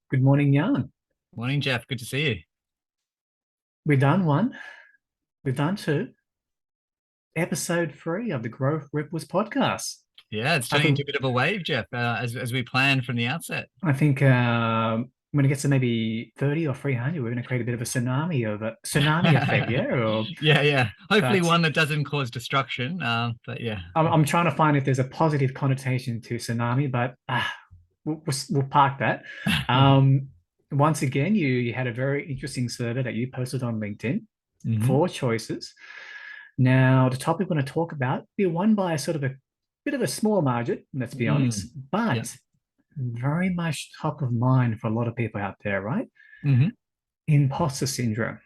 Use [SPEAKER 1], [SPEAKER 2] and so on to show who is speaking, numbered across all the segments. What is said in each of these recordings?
[SPEAKER 1] Good morning, Jan.
[SPEAKER 2] Morning, Jeff. Good to see you.
[SPEAKER 1] We've done one. We've done two. Episode three of the Growth Ripples podcast.
[SPEAKER 2] Yeah, it's
[SPEAKER 1] I
[SPEAKER 2] turning into
[SPEAKER 1] think.
[SPEAKER 2] a bit of a wave, Jeff, as we planned from the outset.
[SPEAKER 1] I think when it gets to maybe 30 or 300, we're going to create a bit of a tsunami effect. Yeah.
[SPEAKER 2] Yeah, yeah. Hopefully
[SPEAKER 1] But
[SPEAKER 2] one that doesn't cause destruction. But yeah.
[SPEAKER 1] I'm trying to find if there's a positive connotation to tsunami, but we'll park that. Um, Once again, you had a very interesting survey that you posted on LinkedIn.
[SPEAKER 2] Hmm.
[SPEAKER 1] Four choices. Now, the topic we're going to talk about be won by a sort of a bit of a small margin, let's be honest,
[SPEAKER 2] Mm. Yeah.
[SPEAKER 1] but very much top of mind for a lot of people out there, right?
[SPEAKER 2] Hmm.
[SPEAKER 1] Imposter syndrome.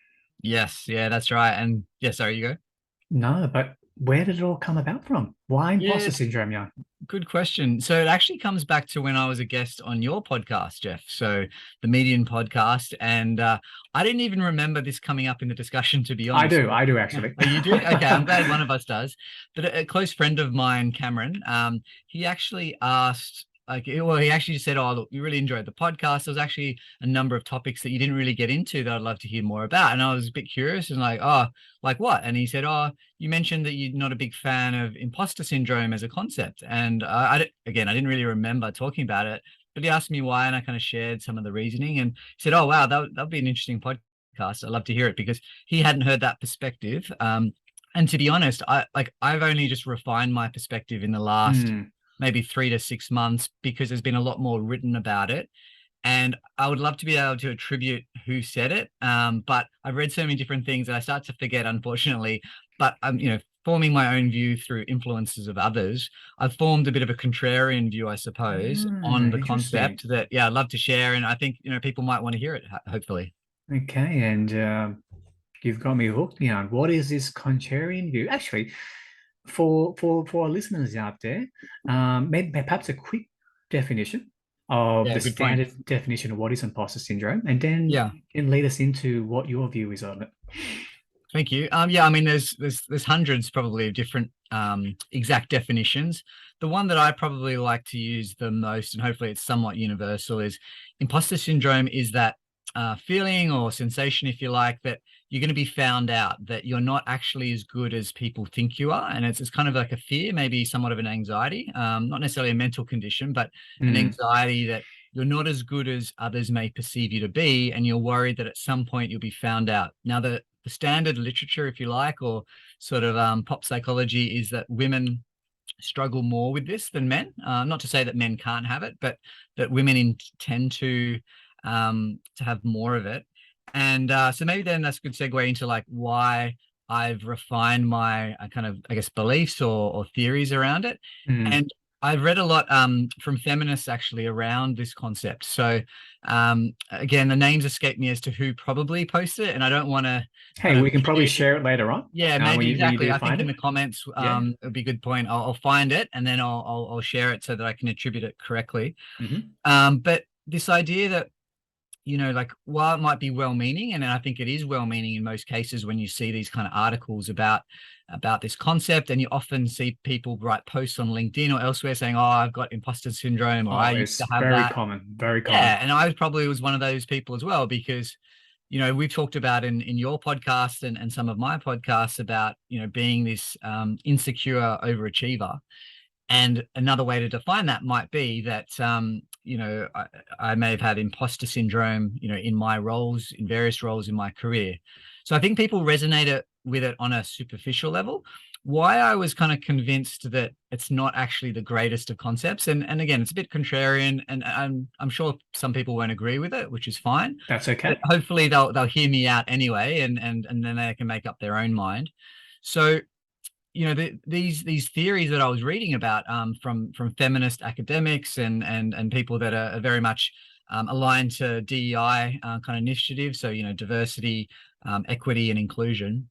[SPEAKER 2] Yes, yeah, that's right. And yeah, sorry, you go.
[SPEAKER 1] No, but where did it all come about from? Why
[SPEAKER 2] Yeah,
[SPEAKER 1] imposter
[SPEAKER 2] it's
[SPEAKER 1] syndrome, Jan?
[SPEAKER 2] good question. So it actually comes back to when I was a guest on your podcast, Jeff. So the Median podcast, and I didn't even remember this coming up in the discussion, to be honest.
[SPEAKER 1] I do actually.
[SPEAKER 2] Oh, you do? Okay, I'm glad one of us does. But a close friend of mine, Cameron, he actually asked. Well, he actually just said, "Oh, look, you really enjoyed the podcast. There was actually a number of topics that you didn't really get into that I'd love to hear more about." And I was a bit curious and like, "Oh, like what?" And he said, "Oh, you mentioned that you're not a big fan of imposter syndrome as a concept." And again, I didn't really remember talking about it, but he asked me why, and I kind of shared some of the reasoning. And he said, "Oh, wow, that'd be an interesting podcast. I'd love to hear it," because he hadn't heard that perspective. And to be honest, I've only just refined my perspective in the last
[SPEAKER 1] Hmm,
[SPEAKER 2] maybe 3 to 6 months because there's been a lot more written about it. And I would love to be able to attribute who said it. But I've read so many different things that I start to forget, unfortunately. But forming my own view through influences of others, I've formed a bit of a contrarian view, I suppose, on the
[SPEAKER 1] interesting.
[SPEAKER 2] concept that, yeah, I'd love to share. And I think, people might want to hear it, hopefully.
[SPEAKER 1] Okay, and you've got me hooked, Jan. What is this contrarian view? Actually, for our listeners out there, maybe perhaps a quick definition of
[SPEAKER 2] Yeah,
[SPEAKER 1] the
[SPEAKER 2] good point.
[SPEAKER 1] standard definition of what is imposter syndrome, and then
[SPEAKER 2] Yeah.
[SPEAKER 1] you can lead us into what your view is on it.
[SPEAKER 2] Thank you. Yeah, I mean, there's hundreds probably of different exact definitions. The one that I probably like to use the most, and hopefully it's somewhat universal, is imposter syndrome is that feeling or sensation, if you like, that you're going to be found out, that you're not actually as good as people think you are, and it's kind of like a fear, maybe somewhat of an anxiety, not necessarily a mental condition, but an
[SPEAKER 1] Mm,
[SPEAKER 2] anxiety that you're not as good as others may perceive you to be, and you're worried that at some point you'll be found out. Now, the standard literature, if you like, or sort of pop psychology, is that women struggle more with this than men. Not to say that men can't have it, but that women tend to have more of it. And so maybe then that's a good segue into like why I've refined my kind of, I guess, beliefs or theories around it.
[SPEAKER 1] mm.
[SPEAKER 2] And I've read a lot from feminists actually around this concept. So again, the names escape me as to who probably posted it, and I don't want to
[SPEAKER 1] Hey,
[SPEAKER 2] kind of
[SPEAKER 1] we can probably
[SPEAKER 2] share.
[SPEAKER 1] share it later on
[SPEAKER 2] Yeah,
[SPEAKER 1] when
[SPEAKER 2] maybe
[SPEAKER 1] you
[SPEAKER 2] exactly.
[SPEAKER 1] do
[SPEAKER 2] I think
[SPEAKER 1] find
[SPEAKER 2] in
[SPEAKER 1] it.
[SPEAKER 2] the comments,
[SPEAKER 1] Yeah.
[SPEAKER 2] it'd be a good point. I'll find it and then I'll share it so that I can attribute it correctly.
[SPEAKER 1] Hmm.
[SPEAKER 2] But this idea that, like, while it might be well-meaning, and I think it is well-meaning in most cases when you see these kind of articles about this concept, and you often see people write posts on LinkedIn or elsewhere saying, "Oh, I've got imposter syndrome," or "I
[SPEAKER 1] Oh,
[SPEAKER 2] used to
[SPEAKER 1] it's
[SPEAKER 2] have
[SPEAKER 1] very
[SPEAKER 2] that."
[SPEAKER 1] common. Very common.
[SPEAKER 2] Yeah, and I probably was one of those people as well because we've talked about in your podcast and some of my podcasts about being this insecure overachiever, and another way to define that might be that I may have had imposter syndrome in my roles, in various roles in my career. So I think people resonate with it on a superficial level. Why I was kind of convinced that it's not actually the greatest of concepts, and again, it's a bit contrarian, and I'm sure some people won't agree with it, which is fine.
[SPEAKER 1] That's
[SPEAKER 2] But
[SPEAKER 1] okay.
[SPEAKER 2] hopefully they'll hear me out anyway, and then they can make up their own mind. So these theories that I was reading about from feminist academics and people that are very much aligned to DEI kind of initiatives, so diversity, equity, and inclusion,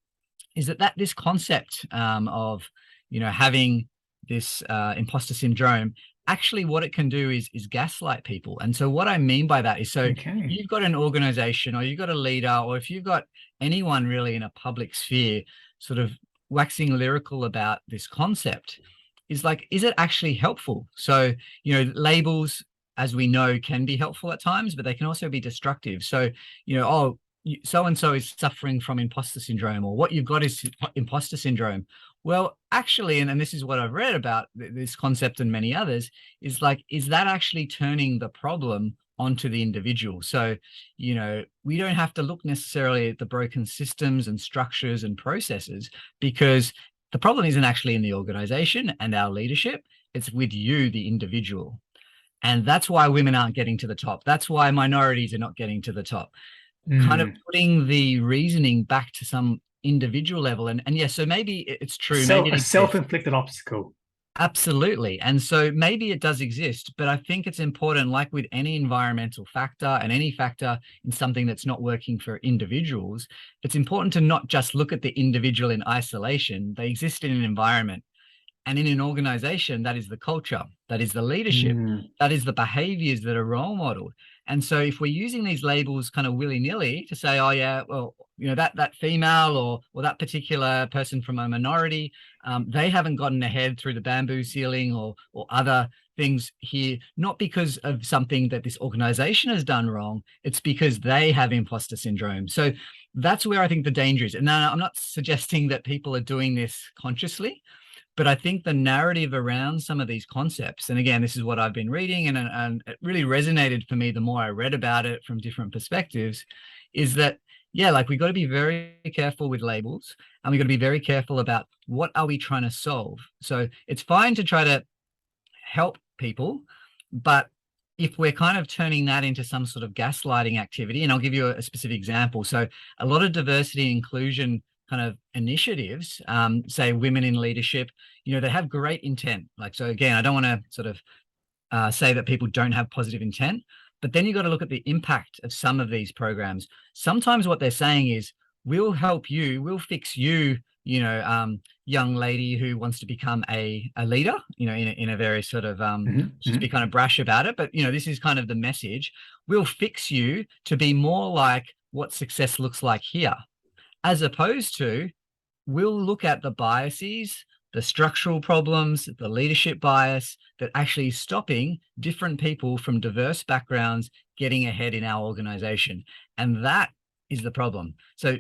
[SPEAKER 2] is that this concept of having this imposter syndrome, actually what it can do is gaslight people. And so what I mean by that is, so if
[SPEAKER 1] Okay.
[SPEAKER 2] you've got an organization or you've got a leader or if you've got anyone really in a public sphere sort of waxing lyrical about this concept, is like, is it actually helpful? So labels as we know, can be helpful at times, but they can also be destructive. So, oh, so and so is suffering from imposter syndrome, or what you've got is imposter syndrome. Well, actually, and this is what I've read about this concept and many others, is like, is that actually turning the problem onto the individual? So, we don't have to look necessarily at the broken systems and structures and processes, because the problem isn't actually in the organization and our leadership. It's with you, the individual. And that's why women aren't getting to the top. That's why minorities are not getting to the top. Kind of putting the reasoning back to some individual level. And yeah, so maybe it's true. Maybe it
[SPEAKER 1] A
[SPEAKER 2] exists.
[SPEAKER 1] self-inflicted obstacle.
[SPEAKER 2] Absolutely. And so maybe it does exist, but I think it's important, like with any environmental factor and any factor in something that's not working for individuals, it's important to not just look at the individual in isolation. They exist in an environment. And in an organization, that is the culture, that is the leadership, that is the behaviors that are role modeled. And so if we're using these labels kind of willy-nilly to say, oh yeah, well, that female or that particular person from a minority, they haven't gotten ahead through the bamboo ceiling or other things here, not because of something that this organization has done wrong, it's because they have imposter syndrome. So that's where I think the danger is. And now I'm not suggesting that people are doing this consciously, but I think the narrative around some of these concepts, and again, this is what I've been reading, and it really resonated for me the more I read about it from different perspectives, is that, yeah, like we got to be very careful with labels, and we got to be very careful about what are we trying to solve. So it's fine to try to help people, but if we're kind of turning that into some sort of gaslighting activity, and I'll give you a specific example. So a lot of diversity and inclusion kind of initiatives, say women in leadership, they have great intent. Like, so again, I don't want to sort of say that people don't have positive intent, but then you got to look at the impact of some of these programs. Sometimes what they're saying is, we'll help you, we'll fix you, young lady who wants to become a leader, in a very sort of, just be kind of brash about it. But, this is kind of the message. We'll fix you to be more like what success looks like here. As opposed to, we'll look at the biases, the structural problems, the leadership bias that actually is stopping different people from diverse backgrounds getting ahead in our organization. And that is the problem. So,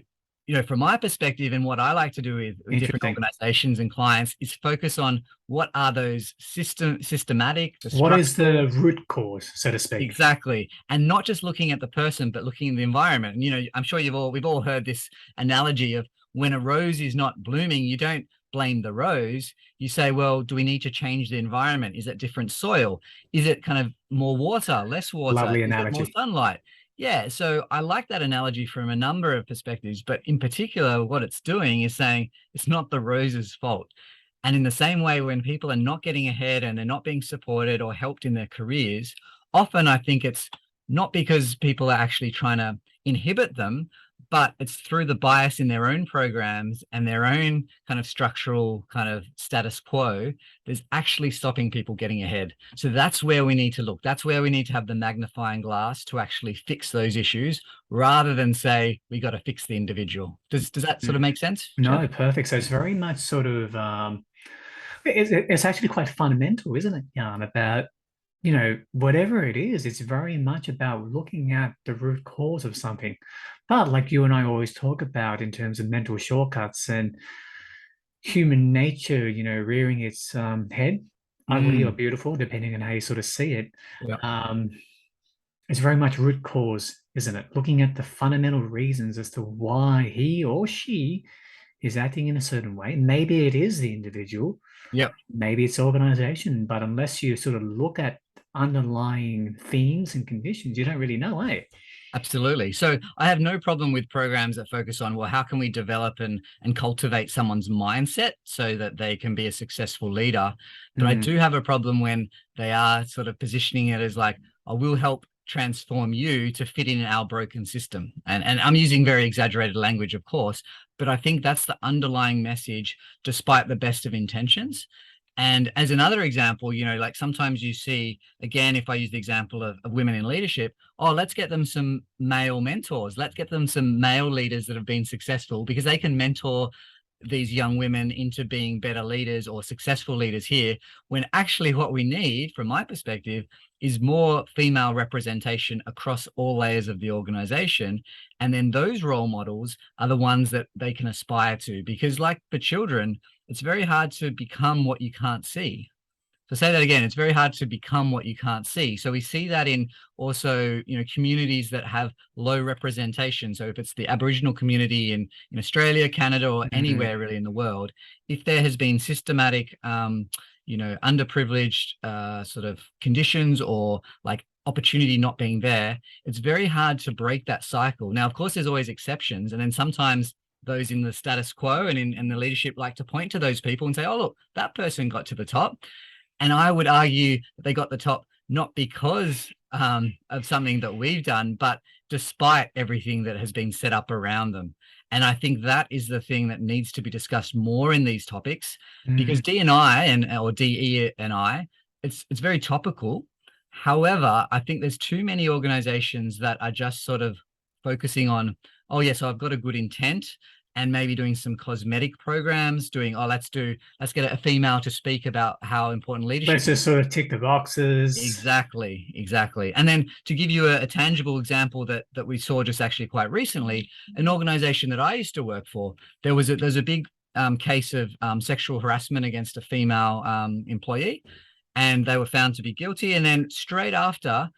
[SPEAKER 2] from my perspective, and what I like to do with different organizations and clients is focus on what are those systematic,
[SPEAKER 1] what is the root cause, so to speak.
[SPEAKER 2] Exactly. And not just looking at the person, but looking at the environment. And, I'm sure we've all heard this analogy of when a rose is not blooming, you don't blame the rose. You say, well, do we need to change the environment? Is it different soil? Is it kind of more water, less water?
[SPEAKER 1] Lovely
[SPEAKER 2] Is
[SPEAKER 1] analogy.
[SPEAKER 2] it more sunlight? Yeah, so I like that analogy from a number of perspectives, but in particular, what it's doing is saying it's not the rose's fault. And in the same way, when people are not getting ahead and they're not being supported or helped in their careers, often I think it's not because people are actually trying to inhibit them, but it's through the bias in their own programs and their own kind of structural kind of status quo that's actually stopping people getting ahead. So that's where we need to look. That's where we need to have the magnifying glass to actually fix those issues, rather than say we got to fix the individual. Does that sort of make sense,
[SPEAKER 1] No,
[SPEAKER 2] Jeff?
[SPEAKER 1] perfect. So it's very much sort of it's actually quite fundamental, isn't it? About whatever it is, it's very much about looking at the root cause of something. But like you and I always talk about in terms of mental shortcuts and human nature, rearing its head, ugly or beautiful, depending on how you sort of see it.
[SPEAKER 2] Yeah.
[SPEAKER 1] It's very much root cause, isn't it? Looking at the fundamental reasons as to why he or she is acting in a certain way. Maybe it is the individual.
[SPEAKER 2] Yep.
[SPEAKER 1] Maybe it's organization, but unless you sort of look at underlying themes and conditions, you don't really know, eh?
[SPEAKER 2] Absolutely. So I have no problem with programs that focus on, well, how can we develop and cultivate someone's mindset so that they can be a successful leader? But I do have a problem when they are sort of positioning it as like, I will help transform you to fit in our broken system. And I'm using very exaggerated language, of course, but I think that's the underlying message, despite the best of intentions. And as another example, like sometimes you see, again, if I use the example of women in leadership, oh, let's get them some male mentors. Let's get them some male leaders that have been successful, because they can mentor these young women into being better leaders or successful leaders here, when actually what we need, from my perspective, is more female representation across all layers of the organization. And then those role models are the ones that they can aspire to, because like for children, it's very hard to become what you can't see. So say that again, it's very hard to become what you can't see. So we see that in also, communities that have low representation. So if it's the Aboriginal community in Australia, Canada, or anywhere really in the world, if there has been systematic, underprivileged sort of conditions, or like opportunity not being there, it's very hard to break that cycle. Now, of course, there's always exceptions. And then sometimes those in the status quo and in the leadership like to point to those people and say, oh, look, that person got to the top. And I would argue that they got the top not because of something that we've done, but despite everything that has been set up around them. And I think that is the thing that needs to be discussed more in these topics, because D&I or DE and I, it's very topical. However, I think there's too many organizations that are just sort of focusing on, oh, yes, I've got a good intent, and maybe doing some cosmetic programs, let's get a female to speak about how important leadership
[SPEAKER 1] Let's just sort of tick the boxes.
[SPEAKER 2] Exactly. And then to give you a tangible example that we saw just actually quite recently, an organization that I used to work for, there's a big case of sexual harassment against a female employee, and they were found to be guilty. And then straight after,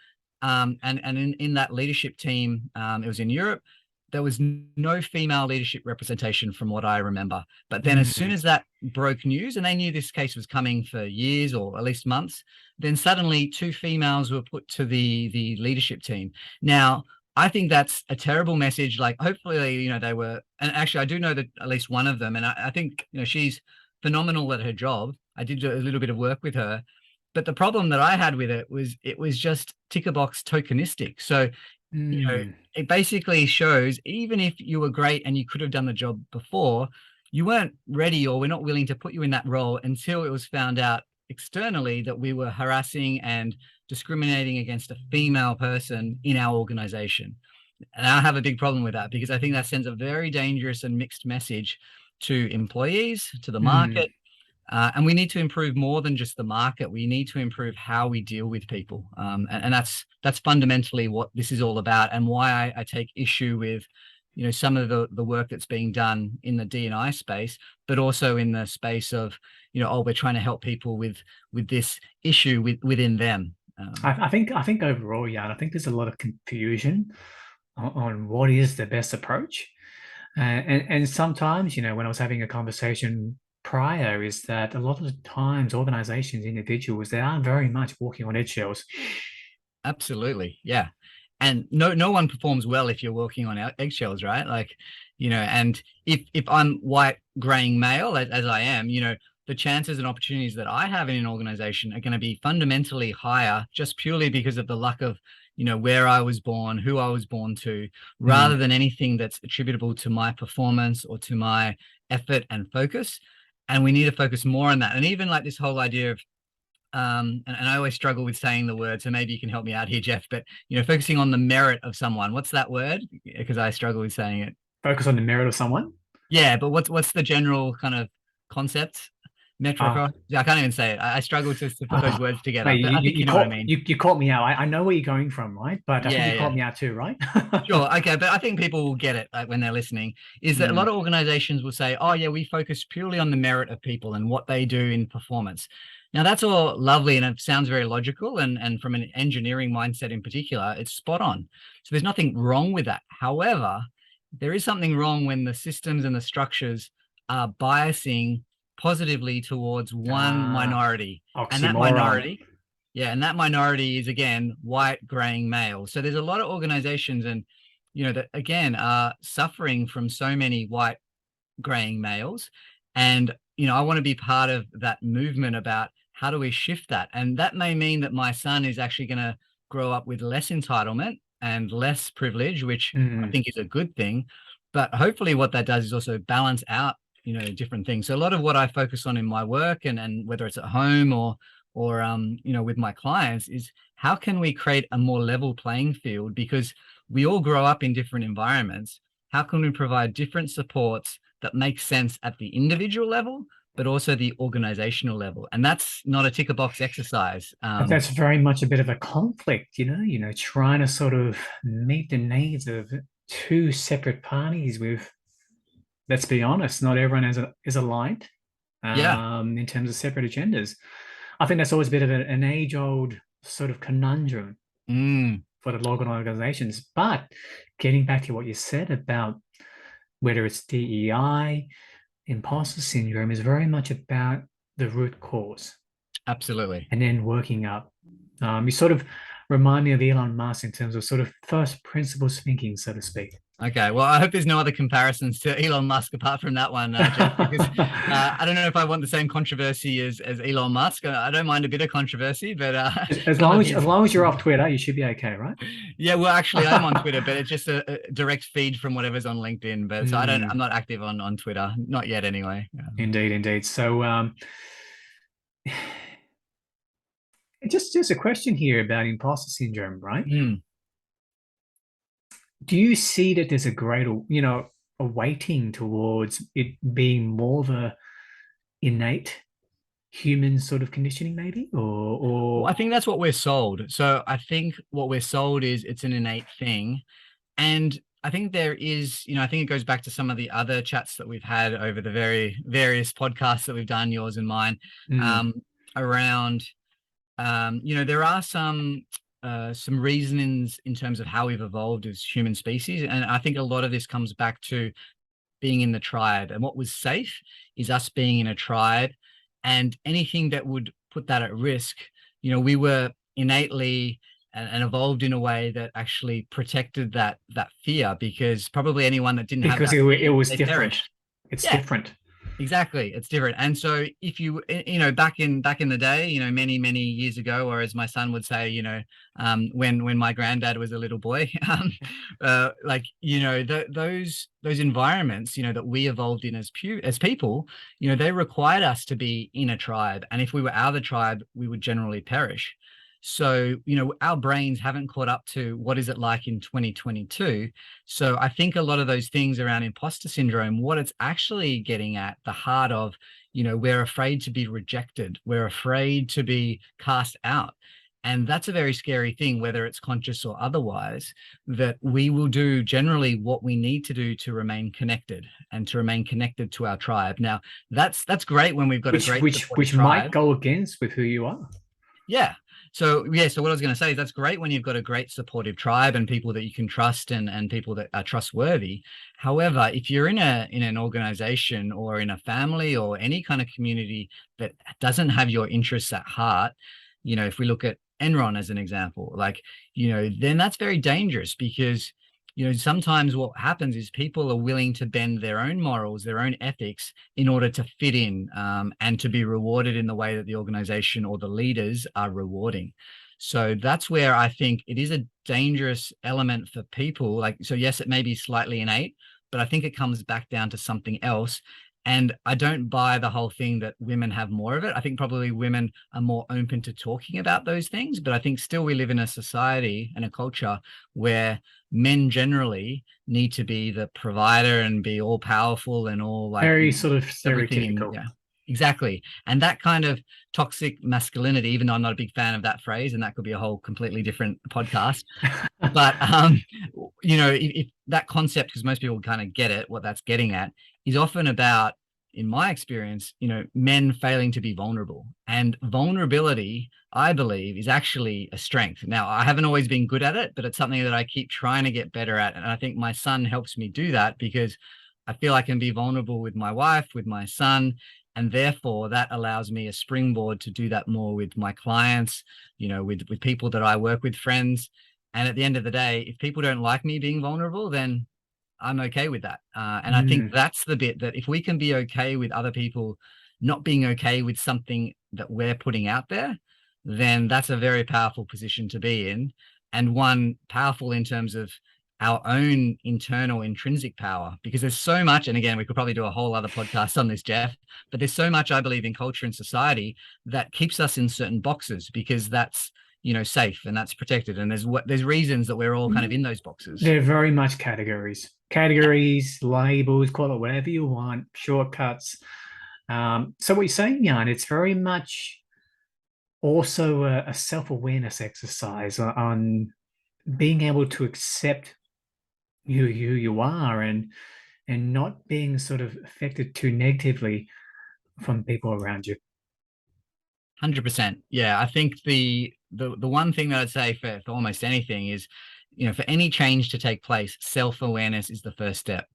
[SPEAKER 2] and in that leadership team, it was in Europe, there was no female leadership representation from what I remember. But then as soon as that broke news, and they knew this case was coming for years or at least months, then suddenly 2 females were put to the leadership team. Now, I think that's a terrible message. Like, hopefully, they were, and actually I do know that at least one of them, and I think, she's phenomenal at her job. I did a little bit of work with her. But the problem that I had with it was just ticker box tokenistic. So, it basically shows, even if you were great and you could have done the job before, you weren't ready, or we're not willing to put you in that role until it was found out externally that we were harassing and discriminating against a female person in our organization. And I have a big problem with that, because I think that sends a very dangerous and mixed message to employees, to the market. And we need to improve more than just the market. We need to improve how we deal with people. And that's fundamentally what this is all about, and why I take issue with, some of the work that's being done in the D&I space, but also in the space of, we're trying to help people with this issue within them.
[SPEAKER 1] I think overall, I think there's a lot of confusion on what is the best approach. And sometimes, when I was having a conversation prior, is that a lot of the times organizations, individuals, they are very much walking on eggshells.
[SPEAKER 2] Absolutely. Yeah. And no one performs well if you're walking on eggshells, right? Like, and if I'm white, graying male, as I am, the chances and opportunities that I have in an organization are going to be fundamentally higher, just purely because of the luck of, where I was born, who I was born to, rather than anything that's attributable to my performance or to my effort and focus. And we need to focus more on that. And even like this whole idea of, and I always struggle with saying the word, so maybe you can help me out here, Jeff, but, focusing on the merit of someone. What's that word? Because I struggle with saying it.
[SPEAKER 1] Focus on the merit of someone?
[SPEAKER 2] Yeah, but what's the general kind of concept? I can't even say it. I struggle to put those words together.
[SPEAKER 1] Mate,
[SPEAKER 2] I think you know what I mean.
[SPEAKER 1] You caught me out. I know where you're going from, right? But I think you caught me out too, right?
[SPEAKER 2] Sure. Okay. But I think people will get it, like, when they're listening, is that a lot of organizations will say, oh, yeah, we focus purely on the merit of people and what they do in performance. Now, that's all lovely, and it sounds very logical. And from an engineering mindset in particular, it's spot on. So there's nothing wrong with that. However, there is something wrong when the systems and the structures are biasing positively towards one minority. And that minority is, again, white, graying male. So there's a lot of organizations, and, that, again, are suffering from so many white, graying males. And, I want to be part of that movement about how do we shift that. And that may mean that my son is actually going to grow up with less entitlement and less privilege, which I think is a good thing. But hopefully what that does is also balance out, different things. So a lot of what I focus on in my work, and whether it's at home or with my clients, is how can we create a more level playing field? Because we all grow up in different environments. How can we provide different supports that make sense at the individual level, but also the organizational level. And that's not a ticker box exercise.
[SPEAKER 1] But that's very much a bit of a conflict, trying to sort of meet the needs of two separate parties with, let's be honest, not everyone is aligned
[SPEAKER 2] Yeah.
[SPEAKER 1] in terms of separate agendas. I think that's always a bit of an age-old sort of conundrum
[SPEAKER 2] Mm,
[SPEAKER 1] for the local organizations. But getting back to what you said about whether it's DEI, imposter syndrome is very much about the root cause
[SPEAKER 2] absolutely.
[SPEAKER 1] and then working up. You sort of remind me of Elon Musk in terms of sort of first principles thinking, so to speak.
[SPEAKER 2] Okay, well, I hope there's no other comparisons to Elon Musk apart from that one, Jeff, because I don't know if I want the same controversy as Elon Musk. I don't mind a bit of controversy, but
[SPEAKER 1] as
[SPEAKER 2] some of
[SPEAKER 1] long as
[SPEAKER 2] his...
[SPEAKER 1] as long as you're off Twitter, you should be okay, right?
[SPEAKER 2] Yeah, well, actually, I'm on Twitter, but it's just a direct feed from whatever's on LinkedIn. But so I'm not active on Twitter, not yet, anyway.
[SPEAKER 1] Indeed, indeed. So, just a question here about imposter syndrome, right?
[SPEAKER 2] Mm.
[SPEAKER 1] Do you see that there's a greater, a weighting towards it being more of a innate human sort of conditioning, maybe,
[SPEAKER 2] Well, I
[SPEAKER 1] or
[SPEAKER 2] think that's what we're sold. So I think what we're sold is it's an innate thing. And I think there is, I think it goes back to some of the other chats that we've had over the various podcasts that we've done, yours and mine,
[SPEAKER 1] Mm.
[SPEAKER 2] around, there are some reasonings in terms of how we've evolved as human species. And I think a lot of this comes back to being in the tribe. And what was safe is us being in a tribe, and anything that would put that at risk, we were innately and evolved in a way that actually protected that fear, because probably anyone that didn't have
[SPEAKER 1] Because
[SPEAKER 2] that
[SPEAKER 1] it
[SPEAKER 2] fear,
[SPEAKER 1] was
[SPEAKER 2] they
[SPEAKER 1] different.
[SPEAKER 2] perished.
[SPEAKER 1] It's
[SPEAKER 2] Yeah,
[SPEAKER 1] different.
[SPEAKER 2] exactly. It's different. And so if you, back in the day, many years ago, or as my son would say, when my granddad was a little boy, those environments, that we evolved in as people, they required us to be in a tribe. And if we were out of the tribe, we would generally perish. So, our brains haven't caught up to what is it like in 2022. So I think a lot of those things around imposter syndrome, what it's actually getting at the heart of, we're afraid to be rejected. We're afraid to be cast out. And that's a very scary thing, whether it's conscious or otherwise, that we will do generally what we need to do to remain connected and to remain connected to our tribe. Now, that's great when we've got a great supportive
[SPEAKER 1] Which might
[SPEAKER 2] tribe.
[SPEAKER 1] go against with who you are.
[SPEAKER 2] Yeah. So what I was going to say is that's great when you've got a great supportive tribe and people that you can trust and people that are trustworthy. However, if you're in an organization or in a family or any kind of community that doesn't have your interests at heart, if we look at Enron as an example, then that's very dangerous, because sometimes what happens is people are willing to bend their own morals, their own ethics, in order to fit in, and to be rewarded in the way that the organization or the leaders are rewarding. So that's where I think it is a dangerous element for people. So yes, it may be slightly innate, but I think it comes back down to something else. And I don't buy the whole thing that women have more of it. I think probably women are more open to talking about those things, but I think still we live in a society and a culture where men generally need to be the provider and be all powerful and all
[SPEAKER 1] Very sort of
[SPEAKER 2] everything.
[SPEAKER 1] stereotypical.
[SPEAKER 2] Yeah, exactly. And that kind of toxic masculinity, even though I'm not a big fan of that phrase, and that could be a whole completely different podcast. But if that concept, because most people kind of get it, what that's getting at is often about, in my experience, men failing to be vulnerable. And vulnerability, I believe, is actually a strength. Now, I haven't always been good at it, but it's something that I keep trying to get better at. And I think my son helps me do that, because I feel I can be vulnerable with my wife, with my son, and therefore that allows me a springboard to do that more with my clients, with people that I work with, friends. And at the end of the day, if people don't like me being vulnerable, then I'm okay with that. And I think that's the bit, that if we can be okay with other people not being okay with something that we're putting out there, then that's a very powerful position to be in, and one powerful in terms of our own internal intrinsic power. Because there's so much, and again, we could probably do a whole other podcast on this, Jeff, but there's so much, I believe, in culture and society that keeps us in certain boxes, because that's safe and that's protected, and there's reasons that we're all kind of in those boxes.
[SPEAKER 1] They're very much categories, labels, call it whatever you want, shortcuts. So what you're saying, Jan, it's very much also a self-awareness exercise on being able to accept who you are and not being sort of affected too negatively from people around you.
[SPEAKER 2] 100%. Yeah, I think the one thing that I'd say for almost anything is, for any change to take place, self-awareness is the first step.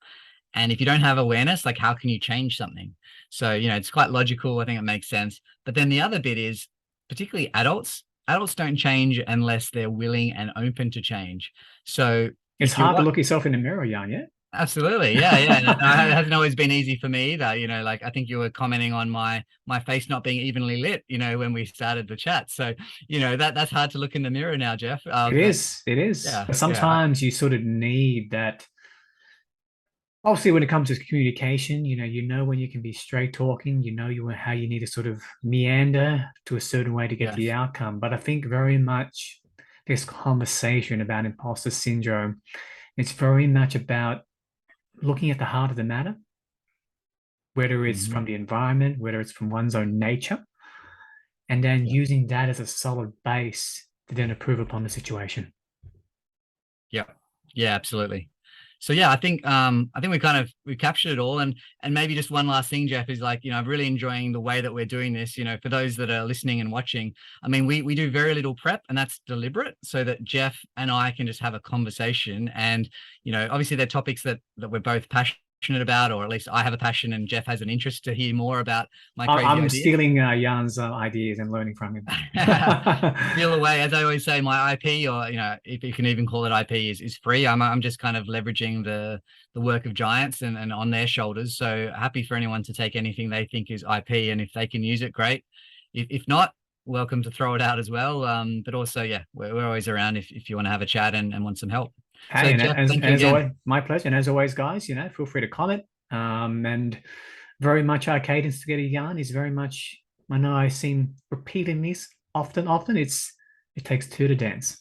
[SPEAKER 2] And if you don't have awareness, like, how can you change something? So, it's quite logical. I think it makes sense. But then the other bit is, particularly adults don't change unless they're willing and open to change. So
[SPEAKER 1] It's
[SPEAKER 2] if you're
[SPEAKER 1] hard to look yourself in the mirror, Jan, yeah?
[SPEAKER 2] Absolutely. Yeah. No, it hasn't always been easy for me either. Like, I think you were commenting on my face not being evenly lit, when we started the chat. So, that's hard to look in the mirror now, Jeff.
[SPEAKER 1] It is.
[SPEAKER 2] Yeah.
[SPEAKER 1] But sometimes you sort of need that. Obviously, when it comes to communication, when you can be straight talking, how you need to sort of meander to a certain way to get the
[SPEAKER 2] Yes.
[SPEAKER 1] outcome. But I think very much this conversation about imposter syndrome, it's very much about looking at the heart of the matter, whether it's from the environment, whether it's from one's own nature, and then using that as a solid base to then improve upon the situation.
[SPEAKER 2] Yeah, absolutely. So yeah, I think we captured it all, and maybe just one last thing, Jeff, is like, I'm really enjoying the way that we're doing this. For those that are listening and watching, I mean, we do very little prep, and that's deliberate so that Jeff and I can just have a conversation. And obviously they're topics that we're both passionate about, or at least I have a passion and Jeff has an interest to hear more about my crazy
[SPEAKER 1] I'm
[SPEAKER 2] ideas.
[SPEAKER 1] stealing Jan's ideas and learning from him.
[SPEAKER 2] Steal away, as I always say, my IP, or if you can even call it IP, is free. I'm just kind of leveraging the work of giants and on their shoulders. So happy for anyone to take anything they think is IP, and if they can use it, great. If not, welcome to throw it out as well. But also, yeah, we're always around if you want to have a chat and want some help.
[SPEAKER 1] Hey,
[SPEAKER 2] so, Jeff, thank you
[SPEAKER 1] as
[SPEAKER 2] again.
[SPEAKER 1] always, my pleasure. And as always, guys, feel free to comment. And very much our cadence to get a yarn is very much, I know I seem repeating this often. It takes two to dance.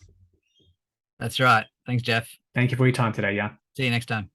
[SPEAKER 2] That's right. Thanks, Jeff.
[SPEAKER 1] Thank you for your time today, yeah.
[SPEAKER 2] See you next time.